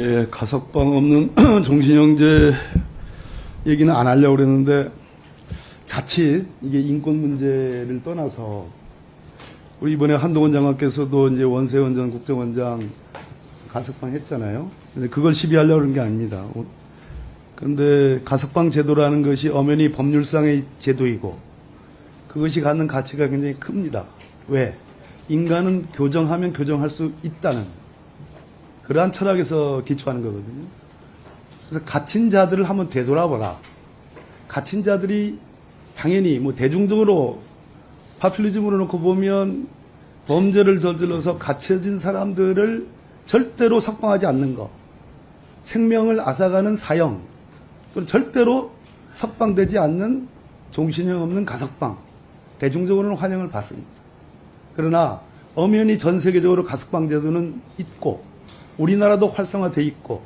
예, 가석방 없는 종신형제 얘기는 안 하려고 그랬는데 자칫 이게 인권 문제를 떠나서 우리 이번에 한동훈 장관께서도 이제 원세훈 전 국정원장 가석방 했잖아요. 근데 그걸 시비하려고 그런 게 아닙니다. 그런데 가석방 제도라는 것이 엄연히 법률상의 제도이고 그것이 갖는 가치가 굉장히 큽니다. 왜? 인간은 교정하면 교정할 수 있다는 그러한 철학에서 기초하는 거거든요. 그래서 갇힌 자들을 한번 되돌아보라. 갇힌 자들이 당연히 뭐 대중적으로 파퓰리즘으로 놓고 보면 범죄를 저질러서 갇혀진 사람들을 절대로 석방하지 않는 것, 생명을 앗아가는 사형, 또는 절대로 석방되지 않는 종신형 없는 가석방, 대중적으로는 환영을 받습니다. 그러나 엄연히 전 세계적으로 가석방 제도는 있고 우리나라도 활성화돼 있고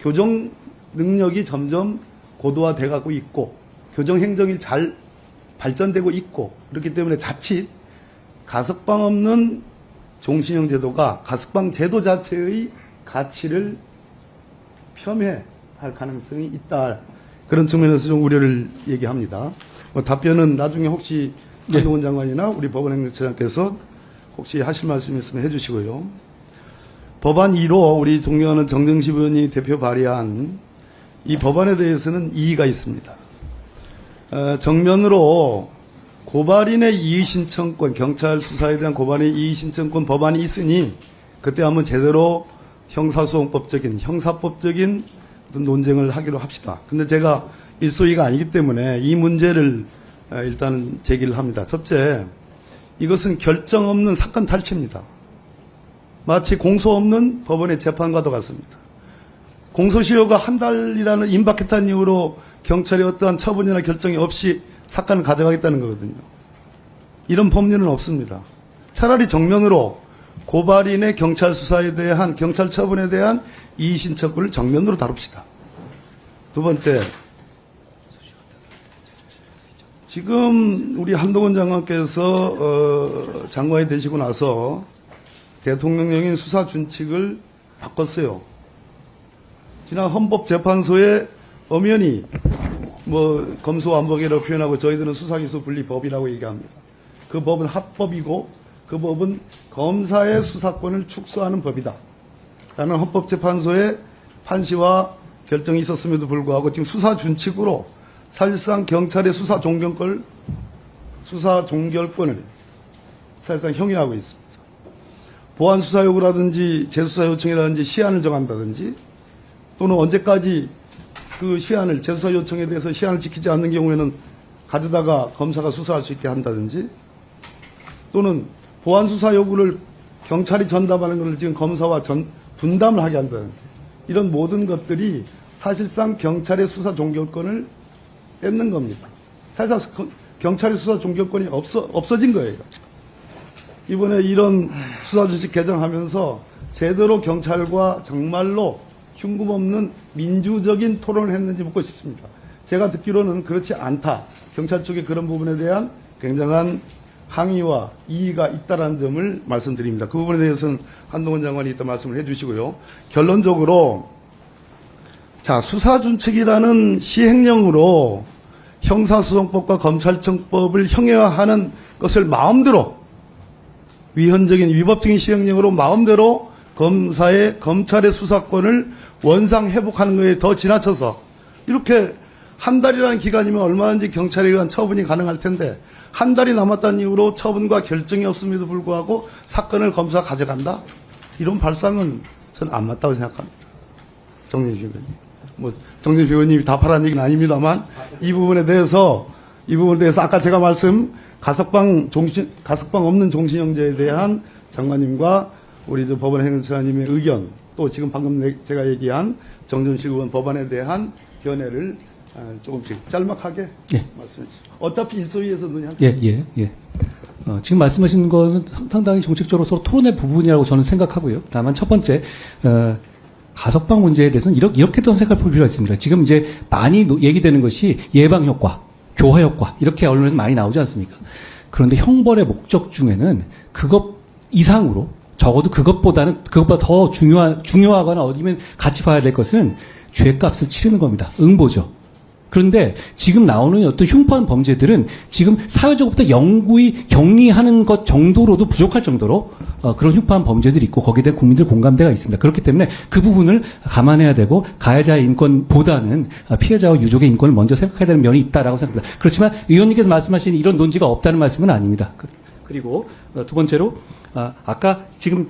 교정 능력이 점점 고도화돼 가고 있고 교정 행정이 잘 발전되고 있고 그렇기 때문에 자칫 가석방 없는 종신형 제도가 가석방 제도 자체의 가치를 폄훼할 가능성이 있다. 그런 측면에서 좀 우려를 얘기합니다. 답변은 나중에 혹시 한동훈 장관이나 우리 법원행정처장께서 혹시 하실 말씀 있으면 해주시고요. 법안 2로 우리 존경하는 정정식 의원이 대표 발의한 이 법안에 대해서는 이의가 있습니다. 정면으로 고발인의 이의신청권, 경찰 수사에 대한 고발인의 이의신청권 법안이 있으니 그때 한번 제대로 형사소송법적인, 형사법적인 어떤 논쟁을 하기로 합시다. 근데 제가 일소이가 아니기 때문에 이 문제를 일단 제기를 합니다. 첫째, 이것은 결정 없는 사건 탈취입니다. 마치 공소 없는 법원의 재판과도 같습니다. 공소시효가 한 달이라는 임박했다는 이유로 경찰이 어떠한 처분이나 결정이 없이 사건을 가져가겠다는 거거든요. 이런 법률은 없습니다. 차라리 정면으로 고발인의 경찰 수사에 대한, 경찰 처분에 대한 이의신청권을 정면으로 다룹시다. 두 번째, 지금 우리 한동훈 장관께서 장관이 되시고 나서 대통령령인 수사 준칙을 바꿨어요. 지난 헌법재판소에 엄연히 뭐 검소완복이라고 표현하고 저희들은 수사기소 분리법이라고 얘기합니다. 그 법은 합법이고 그 법은 검사의 수사권을 축소하는 법이다. 라는 헌법재판소의 판시와 결정이 있었음에도 불구하고 지금 수사 준칙으로 사실상 경찰의 수사 종결권을 사실상 형해하고 있습니다. 보안 수사 요구라든지 재수사 요청이라든지 시한을 정한다든지 또는 언제까지 그 시한을 재수사 요청에 대해서 시한을 지키지 않는 경우에는 가져다가 검사가 수사할 수 있게 한다든지 또는 보안 수사 요구를 경찰이 전담하는 것을 지금 검사와 분담을 하게 한다든지 이런 모든 것들이 사실상 경찰의 수사 종결권을 뺏는 겁니다. 사실상 경찰의 수사 종결권이 없어진 거예요. 이번에 이런 수사조직 개정하면서 제대로 경찰과 정말로 흉금 없는 민주적인 토론을 했는지 묻고 싶습니다. 제가 듣기로는 그렇지 않다. 경찰 쪽에 그런 부분에 대한 굉장한 항의와 이의가 있다는 점을 말씀드립니다. 그 부분에 대해서는 한동훈 장관이 이따 말씀을 해주시고요. 결론적으로 자 수사준칙이라는 시행령으로 형사소송법과 검찰청법을 형해화하는 것을 마음대로 위헌적인 위법적인 시행령으로 마음대로 검찰의 수사권을 원상 회복하는 것에 더 지나쳐서 이렇게 한 달이라는 기간이면 얼마든지 경찰에 의한 처분이 가능할 텐데 한 달이 남았다는 이유로 처분과 결정이 없음에도 불구하고 사건을 검사가 가져간다? 이런 발상은 저는 안 맞다고 생각합니다. 정진식 의원님. 뭐 정진식 의원님이 답하라는 얘기는 아닙니다만 이 부분에 대해서 아까 제가 가석방 없는 종신형제에 대한 장관님과 우리 법원 행정처장님의 의견 또 지금 방금 제가 얘기한 정준식 의원 법안에 대한 견해를 조금씩 짤막하게 말씀해 주시죠. 어차피 일소위에서 논의할 지금 말씀하신 거는 상당히 정책적으로 서로 토론의 부분이라고 저는 생각하고요. 다만 첫 번째 가석방 문제에 대해서는 이렇게 또 생각할 필요가 있습니다. 지금 이제 많이 얘기되는 것이 예방 효과, 교화 효과 이렇게 언론에서 많이 나오지 않습니까? 그런데 형벌의 목적 중에는 그것 이상으로 적어도 그것보다 더 중요하거나 어디면 같이 봐야 될 것은 죄값을 치르는 겁니다. 응보죠. 그런데 지금 나오는 어떤 흉포한 범죄들은 지금 사회적으로부터 영구히 격리하는 것 정도로도 부족할 정도로 그런 흉포한 범죄들이 있고 거기에 대한 국민들 공감대가 있습니다. 그렇기 때문에 그 부분을 감안해야 되고 가해자의 인권보다는 피해자와 유족의 인권을 먼저 생각해야 되는 면이 있다라고 생각합니다. 그렇지만 의원님께서 말씀하신 이런 논지가 없다는 말씀은 아닙니다. 그리고 두 번째로 아까 지금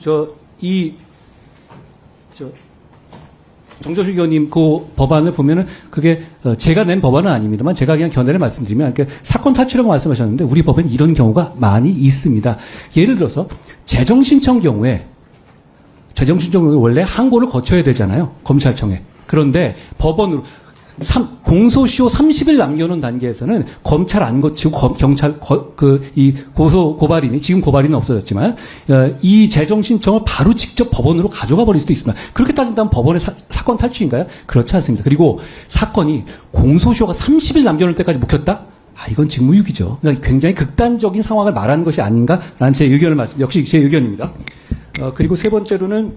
정조식 의원님 그 법안을 보면은 그게 제가 낸 법안은 아닙니다만 제가 그냥 견해를 말씀드리면 사건 탈취라고 말씀하셨는데 우리 법에는 이런 경우가 많이 있습니다. 예를 들어서 재정신청 경우에 원래 항고를 거쳐야 되잖아요. 검찰청에. 그런데 법원으로 공소시효 30일 남겨놓은 단계에서는 검찰 안 거치고 경찰 이 고발인이 지금 고발인은 없어졌지만 이 재정 신청을 바로 직접 법원으로 가져가 버릴 수도 있습니다. 그렇게 따진다면 법원의 사건 탈취인가요? 그렇지 않습니다. 그리고 사건이 공소시효가 30일 남겨놓을 때까지 묵혔다? 이건 직무유기죠. 그러니까 굉장히 극단적인 상황을 말하는 것이 아닌가라는 제 의견을 역시 제 의견입니다. 그리고 세 번째로는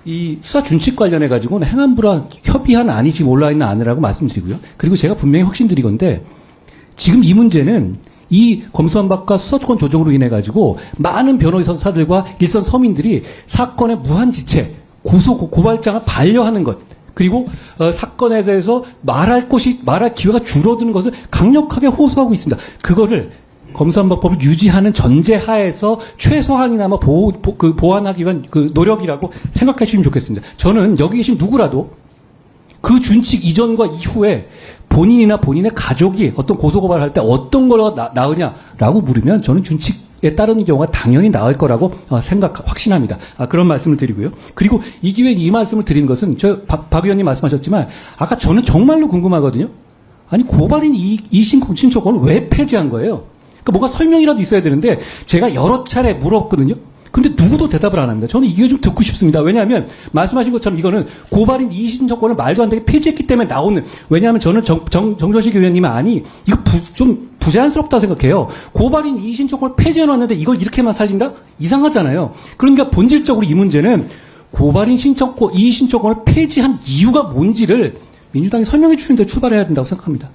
이 수사 준칙 관련해 가지고는 행안부랑 협의한 안이 지금 올라 있는 안이라고 말씀드리고요. 그리고 제가 분명히 확신드리건데 지금 이 문제는 이 검수완박과 수사권 조정으로 인해 가지고 많은 변호사들과 일선 서민들이 사건의 무한지체, 고발장을 반려하는 것, 그리고 사건에 대해서 말할 기회가 줄어드는 것을 강력하게 호소하고 있습니다. 그거를 검수완박법을 유지하는 전제하에서 최소한이나마 보완하기 위한 그 노력이라고 생각해 주시면 좋겠습니다. 저는 여기 계신 누구라도 그 준칙 이전과 이후에 본인이나 본인의 가족이 어떤 고소고발할 때 어떤 걸 나으냐라고 물으면 저는 준칙에 따르는 경우가 당연히 나을 거라고 확신합니다. 그런 말씀을 드리고요. 그리고 이 기회에 이 말씀을 드리는 것은 박 의원님 말씀하셨지만 아까 저는 정말로 궁금하거든요. 아니 고발인 이심 신청권을 왜 폐지한 거예요? 그러니까 뭐가 설명이라도 있어야 되는데 제가 여러 차례 물었거든요. 근데 누구도 대답을 안 합니다. 저는 이게 좀 듣고 싶습니다. 왜냐하면 말씀하신 것처럼 이거는 고발인 이의신청권을 말도 안 되게 폐지했기 때문에 나오는, 왜냐하면 저는 정조식 의원님의 안이 이거 좀 부자연스럽다 생각해요. 고발인 이의신청권을 폐지해놨는데 이걸 이렇게만 살린다? 이상하잖아요. 그러니까 본질적으로 이 문제는 고발인 이의신청권을 폐지한 이유가 뭔지를 민주당이 설명해 주시는 데 출발해야 된다고 생각합니다.